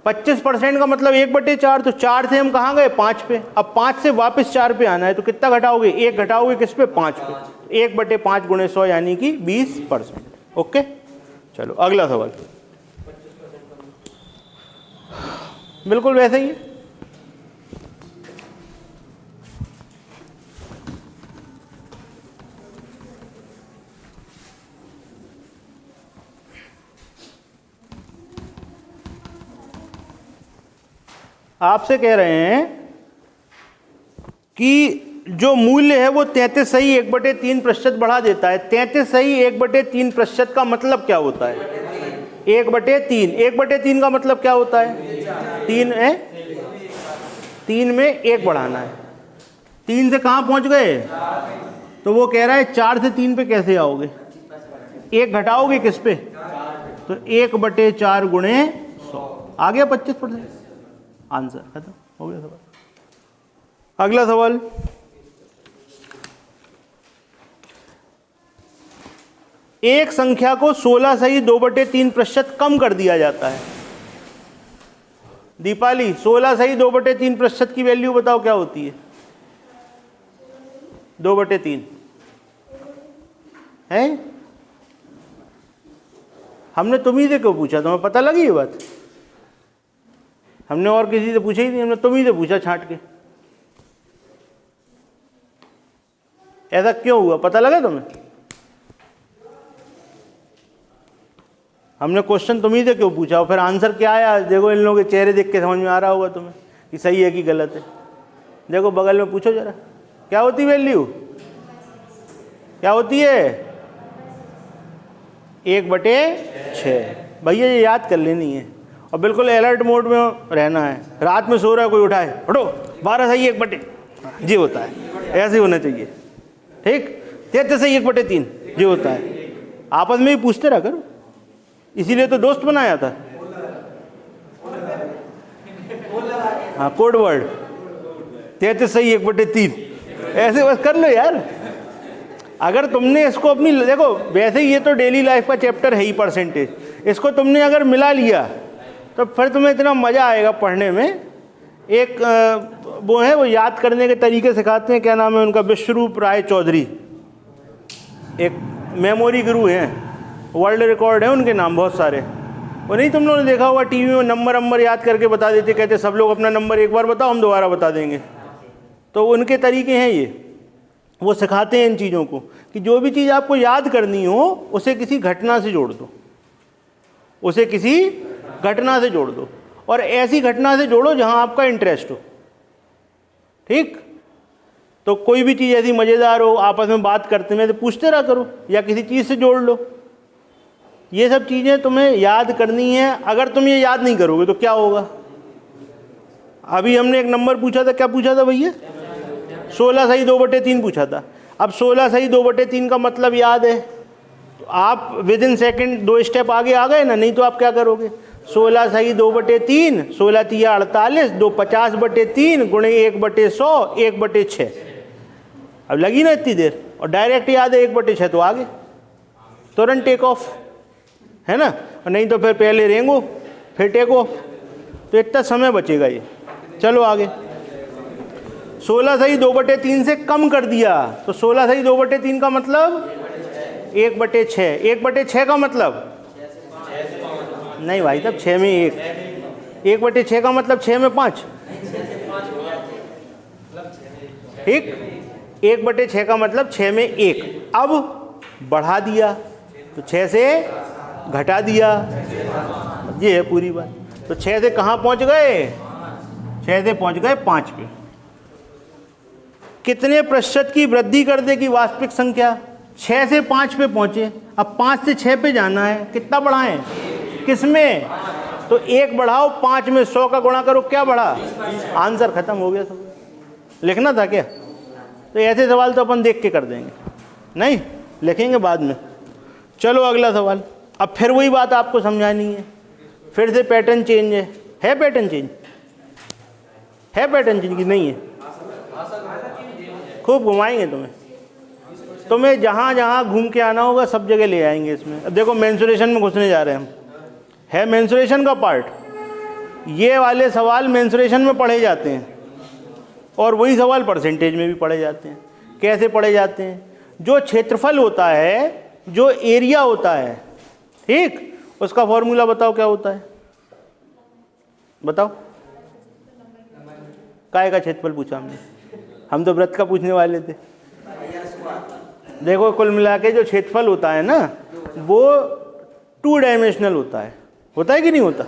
25% का मतलब 1/4, तो 4 से हम कहाँ गए, 5 पे। अब 5 से वापस 4 पे आना है, तो कितना घटाओगे, 1 घटाओगे किस पे, 5 पे। 1/5 गुणे 100 यानी कि 20%। ओके, चलो अगला सवाल। बिल्कुल वैसे ही है। आपसे कह रहे हैं कि जो मूल्य है वो 33 सही 1/3% बढ़ा देता है। 33 सही 1/3% का मतलब क्या होता है, 1/3। 1/3 का मतलब क्या होता है, 3 है, 3 में 1 बढ़ाना है। 3 से कहाँ पहुंच गए, तो वो कह रहा है 4 से 3 पे कैसे आओगे, 1 घटाओगे किस पे, तो 1/4 गुणे 100 आ गया 25%। आंसर खत्म हो गया सवाल। अगला सवाल, एक संख्या को 16 सही 2/3% कम कर दिया जाता है। दीपाली, 16 सही 2/3% की वैल्यू बताओ क्या होती है, 2/3 है। हमने तुम्ही से क्यों पूछा, तुम्हें पता लगी ये बात, हमने और किसी से पूछा ही नहीं, हमने तुम्ही से पूछा छांट के। ऐसा क्यों हुआ, पता लगा तुम्हें, हमने क्वेश्चन तुम्ही से क्यों पूछा, और फिर आंसर क्या आया। देखो इन लोगों के चेहरे देख के समझ में आ रहा होगा तुम्हें कि सही है कि गलत है। देखो बगल में पूछो जरा, क्या होती वैल्यू, क्या होती है, 1/6। भैया ये याद कर लेनी है और बिल्कुल अलर्ट मोड में रहना है। रात में सो रहा है कोई उठाए, उठो 12 सही 1/, जी होता है, ऐसे होना चाहिए। ठीक, 33 सही 1/3, जी होता है। आपस में ही पूछते रहा करो, इसीलिए तो दोस्त बनाया था। हाँ, कोड वर्ड 33 सही 1/3, ऐसे बस कर लो यार। अगर तुमने इसको अपनी, देखो वैसे ही ये तो डेली लाइफ का चैप्टर है ही परसेंटेज, इसको तुमने अगर मिला लिया तो फिर तुम्हें इतना मज़ा आएगा पढ़ने में। एक वो है, वो याद करने के तरीके सिखाते हैं, क्या नाम है उनका, विश्वरूप राय चौधरी, एक मेमोरी गुरु हैं, वर्ल्ड रिकॉर्ड है उनके नाम बहुत सारे। वो नहीं तुम लोगों ने देखा होगा टीवी में, नंबर याद करके बता देते, कहते सब लोग अपना नंबर एक बार बताओ, हम दोबारा बता देंगे। तो उनके तरीके हैं ये, वो सिखाते हैं इन चीज़ों को कि जो भी चीज़ आपको याद करनी हो उसे किसी घटना से जोड़ दो, उसे किसी घटना से जोड़ दो, और ऐसी घटना से जोड़ो जहां आपका इंटरेस्ट हो। ठीक, तो कोई भी चीज़ ऐसी मज़ेदार हो, आपस में बात करते में तो पूछते रहा करो, या किसी चीज़ से जोड़ लो। ये सब चीज़ें तुम्हें याद करनी है। अगर तुम ये याद नहीं करोगे तो क्या होगा। अभी हमने एक नंबर पूछा था, क्या पूछा था भैया, 16 सही 2/3 पूछा था। अब 16 सही 2/3 का मतलब याद है, तो आप विद इन सेकेंड 2 स्टेप आगे आ गए ना। नहीं तो आप क्या करोगे, 16 सही 2/3, 16 तिया 48, 2 50/3 गुणे 1/100 1/6। अब लगी ना इतनी देर, और डायरेक्ट याद है 1/6 तो आगे तुरंत टेक ऑफ, है ना। और नहीं तो फिर पहले रेंगो फिर टेक ऑफ, तो इतना समय बचेगा ये। चलो आगे, 16 सही 2/3 से कम कर दिया, तो 16 सही 2/3 का मतलब 1/6। 1/6 का मतलब नहीं भाई साहब, 6 में 1, 1/6 का मतलब 6 में 5। ठीक, 1/6 का मतलब 6 में 1। अब बढ़ा दिया तो 6 से घटा दिया, ये है पूरी बात। तो 6 से कहाँ पहुँच गए, 6 से पहुँच गए 5 पे। कितने प्रतिशत की वृद्धि कर देगी वास्तविक संख्या, 6 से 5 पे पहुँचे। अब 5 से 6 पे जाना है, कितना बढ़ाएं, किसमें, तो 1 बढ़ाओ, 5 में 100 का गुणा करो, क्या बढ़ा, आंसर खत्म हो गया। सब लिखना था क्या, तो ऐसे सवाल तो अपन देख के कर देंगे, नहीं लिखेंगे बाद में। चलो अगला सवाल। अब फिर वही बात आपको समझानी है, फिर से पैटर्न चेंज है पैटर्न चेंज, है पैटर्न चेंज की नहीं है, खूब घुमाएंगे तुम्हें जहाँ जहाँ घूम के आना होगा सब जगह ले आएंगे इसमें। अब देखो मेंसुरेशन में घुसने जा रहे हैं हम, है मेंसुरेशन का पार्ट। ये वाले सवाल मेंसुरेशन में पढ़े जाते हैं और वही सवाल परसेंटेज में भी पढ़े जाते हैं। कैसे पढ़े जाते हैं? जो क्षेत्रफल होता है, जो एरिया होता है, ठीक, उसका फॉर्मूला बताओ क्या होता है? बताओ। काय का क्षेत्रफल पूछा हमने? हम तो व्रत का पूछने वाले थे। देखो कुल मिला के जो क्षेत्रफल होता है ना वो 2 डायमेंशनल होता है कि नहीं होता?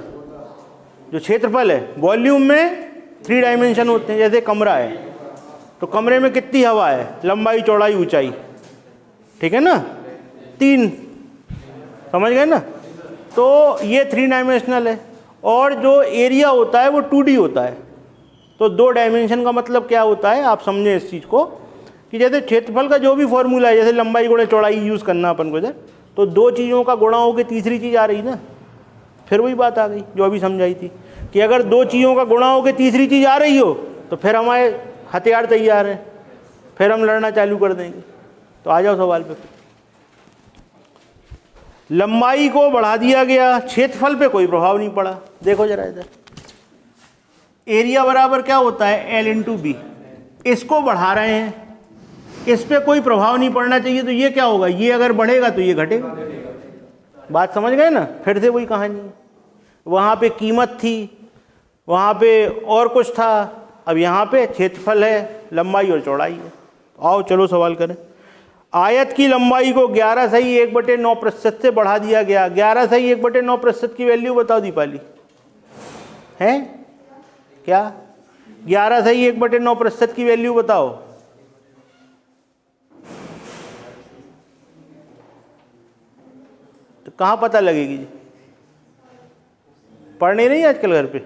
जो क्षेत्रफल है वॉल्यूम में 3 डायमेंशन होते हैं। जैसे कमरा है तो कमरे में कितनी हवा है? लंबाई, चौड़ाई, ऊंचाई, ठीक है ना? 3, समझ गए ना? तो ये 3 डायमेंशनल है। और जो एरिया होता है वो 2D होता है। तो 2 डायमेंशन का मतलब क्या होता है आप समझें इस चीज़ को, कि जैसे क्षेत्रफल का जो भी फॉर्मूला है, जैसे लंबाई गुणे चौड़ाई यूज़ करना अपन को, तो 2 चीज़ों का गुणा होकर तीसरी चीज़ आ रही ना। फिर वही बात आ गई जो अभी समझाई थी कि अगर 2 चीज़ों का गुणा होकर तीसरी चीज़ आ रही हो तो फिर हमारे हथियार तैयार हैं, फिर हम लड़ना चालू कर देंगे। तो आ जाओ सवाल पे। लंबाई को बढ़ा दिया गया, क्षेत्रफल पे कोई प्रभाव नहीं पड़ा। देखो जरा इधर, एरिया बराबर क्या होता है? L × B। इसको बढ़ा रहे हैं, इस पे कोई प्रभाव नहीं पड़ना चाहिए, तो ये क्या होगा? ये अगर बढ़ेगा तो ये घटेगा। बात समझ गए ना? फिर से वही कहानी है। वहाँ पे कीमत थी, वहाँ पे और कुछ था, अब यहाँ पे क्षेत्रफल है, लंबाई और चौड़ाई है। आओ चलो सवाल करें। आयत की लंबाई को 11/1/9% से बढ़ा दिया गया। 11/1/9% की वैल्यू बताओ दीपाली, है क्या? 11/1/9% की वैल्यू बताओ। तो कहाँ पता लगेगी जी? पढ़ नहीं रही आजकल घर पे?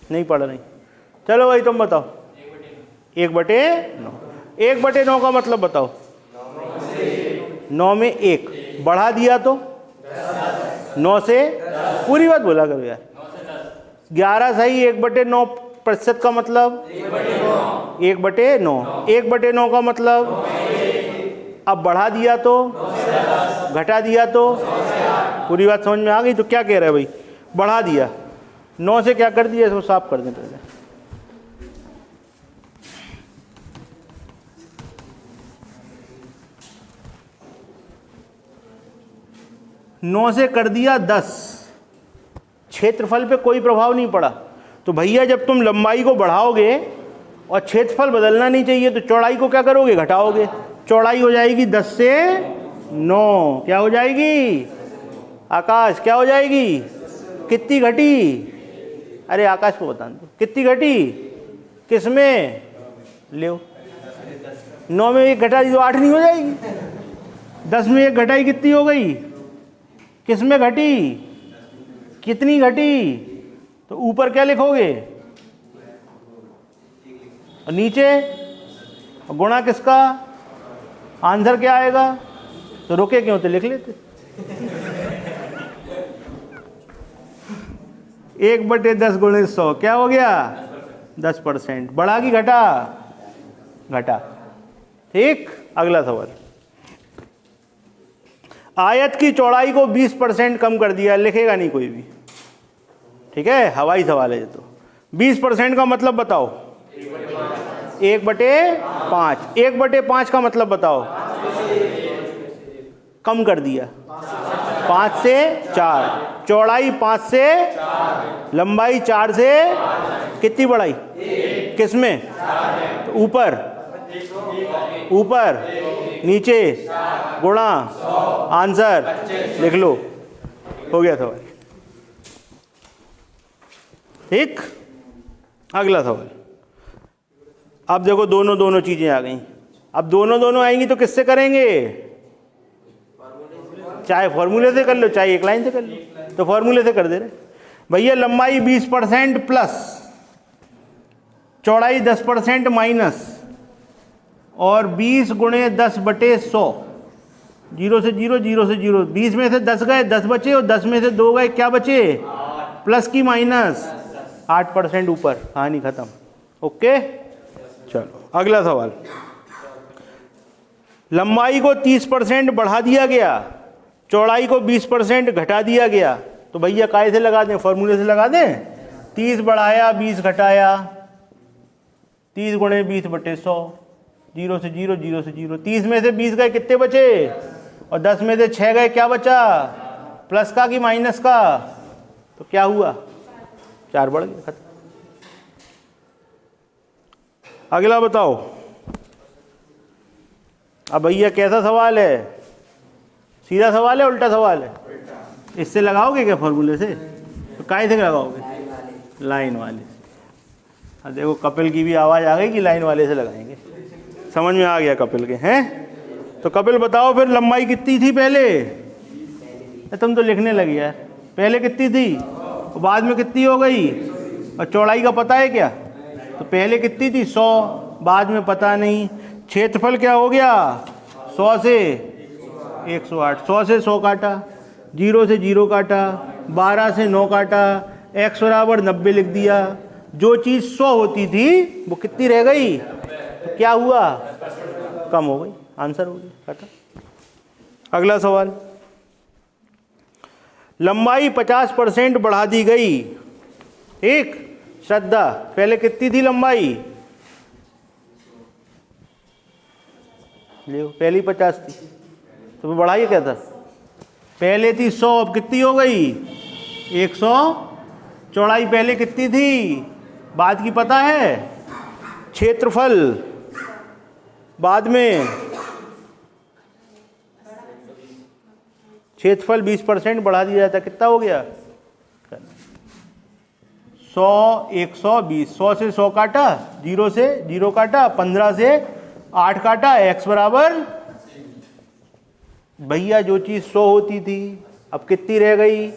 नहीं पढ़ रही? चलो भाई तुम बताओ। 1/9। 1/9 का मतलब बताओ। 9 में 1 बढ़ा दिया तो 9 से, पूरी बात बोला करो यार। 11/1/9% का मतलब 1/9। 1/9 का मतलब अब बढ़ा दिया तो, घटा दिया तो, पूरी बात समझ में आ गई? तो क्या कह रहा है भाई? बढ़ा दिया, 9 से क्या कर दिया? इसको साफ कर दें पहले। 9 से कर दिया 10, क्षेत्रफल पे कोई प्रभाव नहीं पड़ा। तो भैया जब तुम लंबाई को बढ़ाओगे और क्षेत्रफल बदलना नहीं चाहिए तो चौड़ाई को क्या करोगे? घटाओगे। चौड़ाई हो जाएगी 10 से 9। क्या हो जाएगी आकाश? क्या हो जाएगी? कितनी घटी? अरे आकाश को बता दो कितनी घटी? किसमें? ले 9 में 1 घटा दी तो 8 नहीं हो जाएगी? 10 में 1 घटाई कितनी हो गई? किसमें घटी? कितनी घटी? तो ऊपर क्या लिखोगे और नीचे गुणा किसका? आंसर क्या आएगा? तो रुके क्यों थे? लिख लेते। 1/10 × 100 क्या हो गया? 10%। बढ़ा कि घटा? घटा। ठीक, अगला सवाल। आयत की चौड़ाई को 20% कम कर दिया। लिखेगा नहीं कोई भी, ठीक है? हवाई सवाल है ये तो। 20% का मतलब बताओ। 1/5। 1/5 का मतलब बताओ। कम कर दिया 5 से 4। चौड़ाई 5 से, लंबाई 4 से, कितनी बढ़ाई? किसमें? तो ऊपर, ऊपर, नीचे, गुणा, आंसर लिख लो। हो गया सवाल। ठीक, अगला सवाल। अब देखो दोनों चीजें आ गई। अब दोनों आएंगी तो किससे करेंगे? चाहे फॉर्मूले से कर लो चाहे एक लाइन से कर लो। तो फॉर्मूले से कर दे रहे भैया। लंबाई 20% प्लस, चौड़ाई 10% माइनस, और 20 × 10/100। 0 से 0, 0 से 0। 20 में से 10 गए, 10 बचे, और 10 में से 2 गए, क्या बचे? प्लस की माइनस? 8% ऊपर। कहानी खत्म। ओके, चलो। अगला सवाल, लंबाई को 30% बढ़ा दिया गया, चौड़ाई को 20% घटा दिया गया, तो भैया काय से लगा दें, फॉर्मूले से लगा दें। 30 बढ़ाया 20 घटाया, 30 गुणे 20 बटे 100, 0 से 0, 0 से 0। 30 में से 20 गए, कितने बचे? और 10 में से 6 गए, क्या बचा? प्लस का कि माइनस का? तो क्या हुआ? 4 बढ़ गया, खत्म। अगला बताओ। अब भैया कैसा सवाल है? सीधा सवाल है उल्टा सवाल है? इससे लगाओगे क्या फॉर्मूले से? तो काय से लगाओगे? लाइन वाले से। अब देखो कपिल की भी आवाज़ आ गई कि लाइन वाले से लगाएंगे। समझ में आ गया कपिल के, हैं? तो कपिल बताओ फिर लंबाई कितनी थी पहले? तुम तो लिखने लगी यार। पहले कितनी थी, बाद में कितनी हो गई? और चौड़ाई का पता है क्या? तो पहले कितनी थी? 100, बाद में पता नहीं। क्षेत्रफल क्या हो गया? 100 से 108, 100 से 100 काटा, 0 से 0 काटा, 12 से 9 काटा, x बराबर 90 लिख दिया। जो चीज़ 100 होती थी वो कितनी रह गई? तो क्या हुआ? कम हो गई। आंसर हो गया, खत्म। अगला सवाल, लंबाई 50% बढ़ा दी गई। एक श्रद्धा, पहले कितनी थी लंबाई? ले पहली 50 थी, तो बढ़ाइए क्या था? पहले थी 100, अब कितनी हो गई? 100। चौड़ाई पहले कितनी थी? बाद की पता है? क्षेत्रफल बाद में, क्षेत्रफल 20% बढ़ा दिया जाता, कितना हो गया? 100, 120, 100 से 100 काटा, 0 से 0 काटा, 15 से 8 काटा, x बराबर, भैया जो चीज़ 100 होती थी अब कितनी रह गई?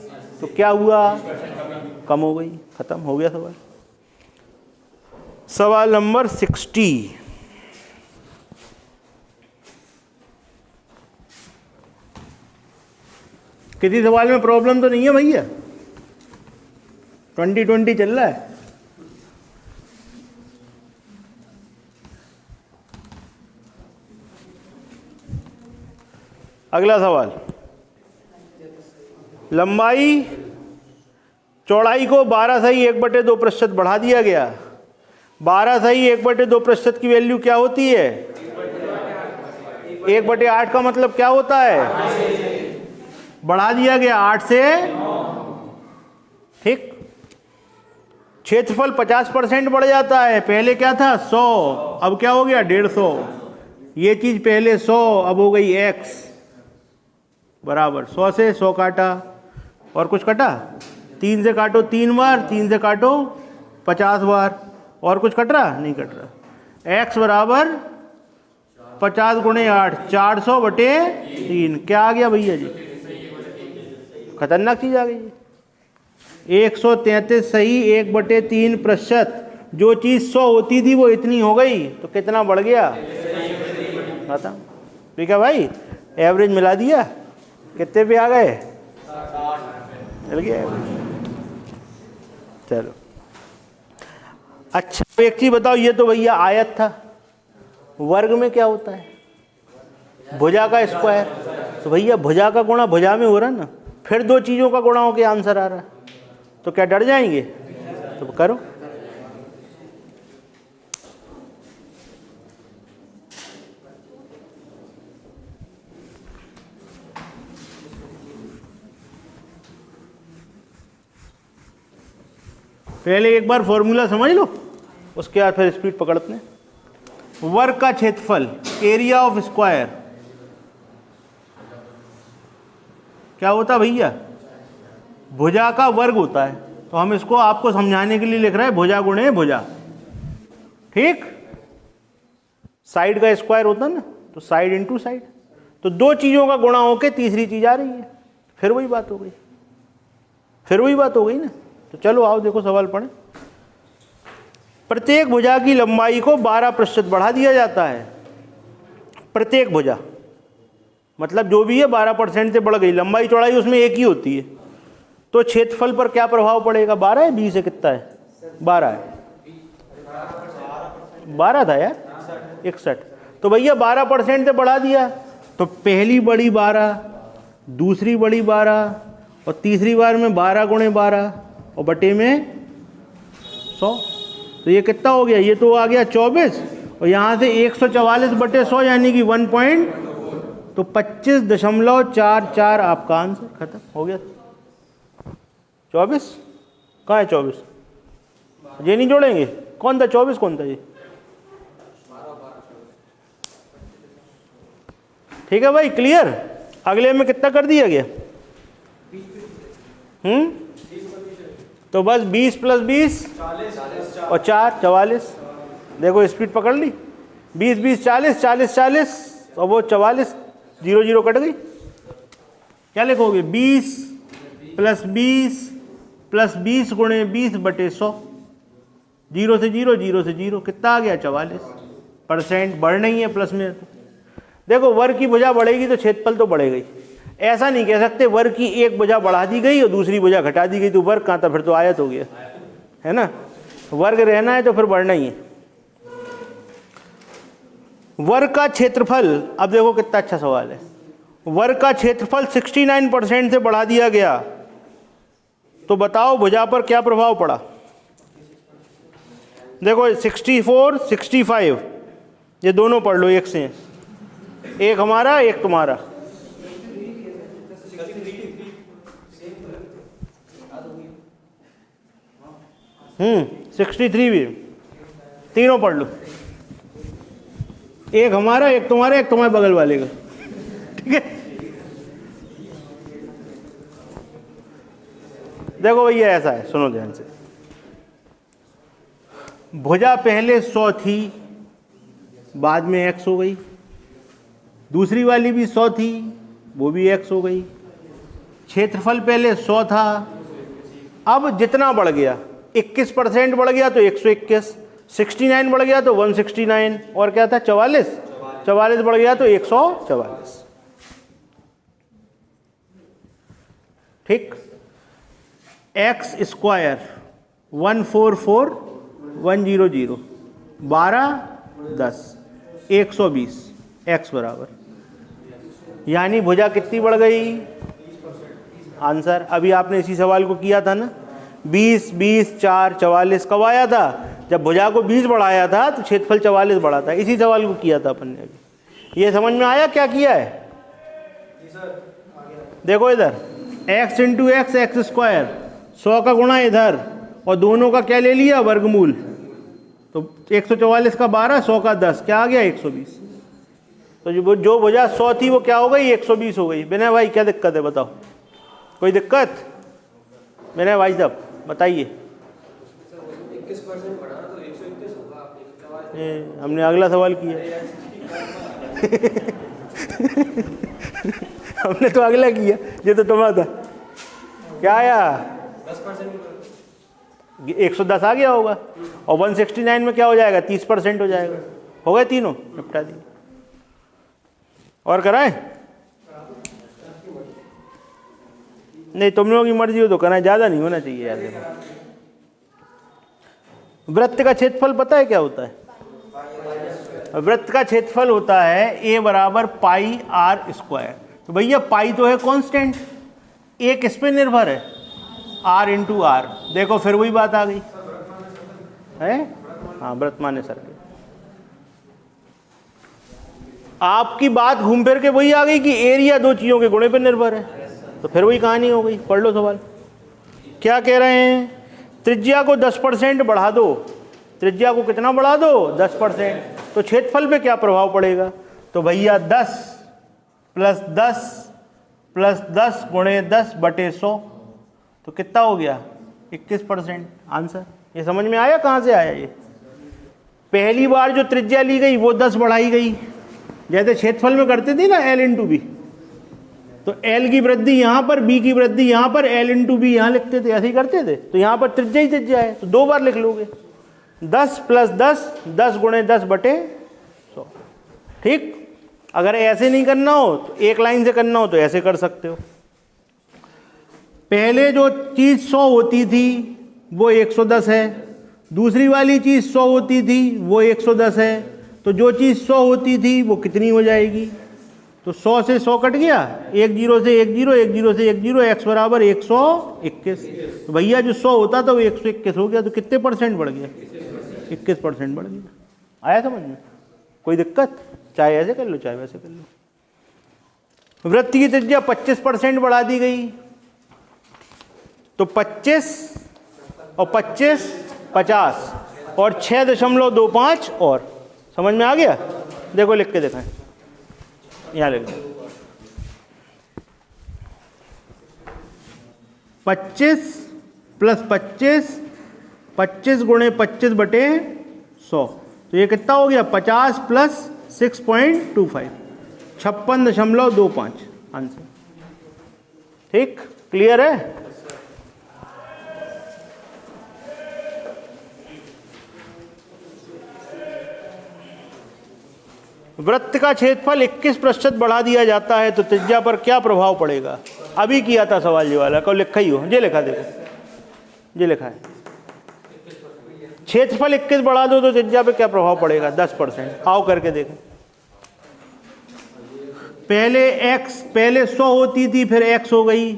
तो क्या हुआ? कम हो गई, खत्म हो गया सवाल। सवाल नंबर 60, किसी सवाल में प्रॉब्लम तो नहीं है भैया? 2020 चल रहा है। अगला सवाल, लंबाई चौड़ाई को 12/1/2% बढ़ा दिया गया। 12/1/2% की वैल्यू क्या होती है? 1/8 का मतलब क्या होता है? बढ़ा दिया गया 8 से, ठीक। क्षेत्रफल 50% बढ़ जाता है। पहले क्या था? 100, अब क्या हो गया? 150। ये चीज पहले 100, अब हो गई x बराबर 100 से 100 काटा, और कुछ कटा? 3 से काटो 3 बार, 3 से काटो 50 बार, और कुछ कट रहा? नहीं कट रहा। x बराबर 50 गुणे 8, 400/3। क्या आ गया भैया जी? खतरनाक चीज आ गई। 133 सही 1/3%। जो चीज 100 होती थी वो इतनी हो गई, तो कितना बढ़ गया? खत्म। ठीक है भाई, एवरेज मिला दिया। कितने पे आ गए? मिल गया एवरेज। चलो अच्छा, एक चीज बताओ, ये तो भैया आयत था, वर्ग में क्या होता है? भुजा का स्क्वायर। तो भैया भुजा का गुणा भुजा में हो रहा है ना, फिर दो चीजों का गुणा होकर आंसर आ रहा है, तो क्या डर जाएंगे? तो करो। पहले एक बार फॉर्मूला समझ लो, उसके बाद फिर स्पीड पकड़ते हैं। वर्ग का क्षेत्रफल, एरिया ऑफ स्क्वायर, क्या होता है भैया? भुजा का वर्ग होता है। तो हम इसको आपको समझाने के लिए लिख रहे हैं भुजा गुणे भुजा, ठीक। साइड का स्क्वायर होता है ना, तो साइड इंटू साइड। तो दो चीजों का गुणा होके तीसरी चीज आ रही है, फिर वही बात हो गई, फिर वही बात हो गई ना। तो चलो आओ देखो सवाल पढ़ें। प्रत्येक भुजा की लंबाई को 12% बढ़ा दिया जाता है। प्रत्येक भुजा मतलब जो भी है 12% से बढ़ गई। लंबाई चौड़ाई उसमें एक ही होती है, तो क्षेत्रफल पर क्या प्रभाव पड़ेगा? 12 है, 20 है, कितना है? 12 है। 12 था यार। 61। तो भैया 12% से बढ़ा दिया, तो पहली बड़ी 12, दूसरी बड़ी 12 और तीसरी बार में 12 गुणे 12 और बटे में 100। तो ये कितना हो गया, ये तो आ गया 24 और यहाँ से 144 बटे 100 यानी कि 1 पॉइंट, तो 25.44 आपका आंसर। खत्म हो गया। 24 कहाँ है 24? ये नहीं जोड़ेंगे? कौन था 24? कौन था ये? ठीक है भाई, क्लियर। अगले में कितना कर दिया गया? तो बस 20 + 20 और 4 44। देखो स्पीड पकड़ ली। 20 20 40 40 40 और वो 44, 0 0 कट गई। क्या लिखोगे? 20 + 20 + 20 गुणे 20 बटे 100। 0 से 0, 0 से 0, कितना आ गया? 44%। बढ़ नहीं है प्लस में। देखो वर्ग की भुजा बढ़ेगी तो क्षेत्रफल तो बढ़ेगा ही। ऐसा नहीं कह सकते वर्ग की एक भुजा बढ़ा दी गई और दूसरी भुजा घटा दी गई तो वर्ग कहाँ था? फिर तो आयत हो गया, है ना। वर्ग रहना है तो फिर बढ़ना ही है। वर्ग का क्षेत्रफल, अब देखो कितना अच्छा सवाल है। वर्ग का क्षेत्रफल 69% से बढ़ा दिया गया, तो बताओ भुजा पर क्या प्रभाव पड़ा? देखो 64 65 ये दोनों पढ़ लो, एक से हैं। एक हमारा एक तुम्हारा। 63 भी, तीनों पढ़ लो। एक हमारा एक तुम्हारा एक तुम्हारे बगल वाले का। ठीक है। देखो भैया ऐसा है, सुनो ध्यान से। भुजा पहले 100 थी, बाद में x हो गई। दूसरी वाली भी 100 थी, वो भी x हो गई। क्षेत्रफल पहले 100 था, अब जितना बढ़ गया 21% बढ़ गया तो 121, 69 बढ़ गया तो 169 और क्या था 44, 44 बढ़ गया तो 144। ठीक। x स्क्वायर 144,100 12 10 120 x बराबर, यानी भुजा कितनी बढ़ गई? आंसर अभी आपने इसी सवाल को किया था ना, 20 20 4 44 कब आया था? जब भुजा को 20 बढ़ाया था तो क्षेत्रफल 44 बढ़ा था। इसी सवाल को किया था अपन ने अभी। ये समझ में आया क्या किया है? देखो इधर x into x x square, 100 का गुणा इधर और दोनों का क्या ले लिया? वर्गमूल। तो 144 का 12, 100 का 10, क्या आ गया? 120। तो जो भुजा 100 थी वो क्या हो गई? 120 हो गई। विनय भाई क्या दिक्कत है बताओ? कोई दिक्कत? विनय भाई साहब बताइए। 21% बढ़ा तो 121 होगा। हमने अगला सवाल किया। हमने तो अगला किया, ये तो तुम्हारा था। क्या आया? 10%। 110 आ गया होगा और 169 में क्या हो जाएगा? 30% हो जाएगा। हो गए तीनों, निपटा दिए। और कराएं? नहीं, तुम लोगों की मर्जी हो तो कराएं, ज़्यादा नहीं होना चाहिए यार। वृत्त का क्षेत्रफल पता है क्या होता है? वृत्त का क्षेत्रफल होता है a बराबर पाई आर स्क्वायर। तो भैया पाई तो है कांस्टेंट, a किस पे निर्भर है? r into r. देखो फिर वही बात आ गई है। हाँ, वृत्त माने सर्कल। आपकी बात घूम फिर के वही आ गई कि एरिया दो चीज़ों के गुणे पर निर्भर है, तो फिर वही कहानी हो गई। पढ़ लो सवाल। क्या कह रहे हैं? त्रिज्या को 10% बढ़ा दो। त्रिज्या को कितना बढ़ा दो? 10%। तो क्षेत्रफल पे क्या प्रभाव पड़ेगा? तो भैया 10 + 10 + 10 गुणे 10 बटे 100, तो कितना हो गया? 21% आंसर। ये समझ में आया कहाँ से आया? ये पहली बार जो त्रिज्या ली गई वो 10 बढ़ाई गई, जैसे क्षेत्रफल में करते थे ना L इंटू बी। तो L की वृद्धि यहाँ पर, B की वृद्धि यहाँ पर, L इंटू बी यहाँ लिखते थे, ऐसे ही करते थे। तो यहाँ पर त्रिज्या ही त्रिज्या है, तो 2 बार लिख लोगे। 10 + 10 10 गुणे 10 बटे 100। ठीक। अगर ऐसे नहीं करना हो तो एक लाइन से करना हो तो ऐसे कर सकते हो। पहले जो चीज़ 100 होती थी वो 110 है, दूसरी वाली चीज़ 100 होती थी वो 110 है, तो जो चीज़ 100 होती थी वो कितनी हो जाएगी? तो 100 से 100 कट गया, 1 0 से 1 0, 1 0 से 1 0, x बराबर 121। तो भैया जो 100 होता था वो 121 हो गया, तो कितने परसेंट बढ़ गया? 21% बढ़ गया। आया समझ में? कोई दिक्कत? चाहे ऐसे कर लो चाहे वैसे कर लो। वृत्त की त्रिज्या 25% बढ़ा दी गई, तो 25 और 25 50 और 6.25 और। समझ में आ गया? देखो लिख के दिखाएं, यहाँ लिख दो 25 प्लस 25, 25 गुणे 25 बटे 100, तो ये कितना हो गया? 50 प्लस 6.25, 56.25 आंसर। ठीक, क्लियर है? वृत्त का क्षेत्रफल 21% बढ़ा दिया जाता है तो त्रिज्या पर क्या प्रभाव पड़ेगा? अभी किया था सवाल ये वाला, कल लिखा ही हो, ये लिखा, देखो ये लिखा है, क्षेत्रफल 21 बढ़ा दो तो त्रिज्या पे क्या प्रभाव पड़ेगा? 10%। आओ करके देखें। पहले 100 होती थी, फिर x हो गई,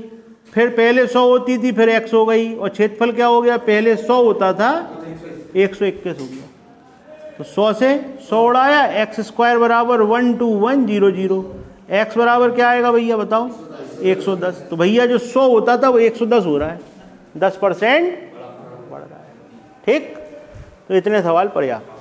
फिर पहले 100 होती थी, फिर x हो गई, और क्षेत्रफल क्या हो गया? पहले 100 होता था, 121 हो गया। तो 100 से 100 उड़ाया, एक्स स्क्वायर बराबर 12100। x बराबर क्या आएगा भैया बताओ? 110। तो भैया जो 100 होता था वो 110 हो रहा है, 10% बढ़ रहा है। ठीक, तो इतने सवाल पर्याप्त।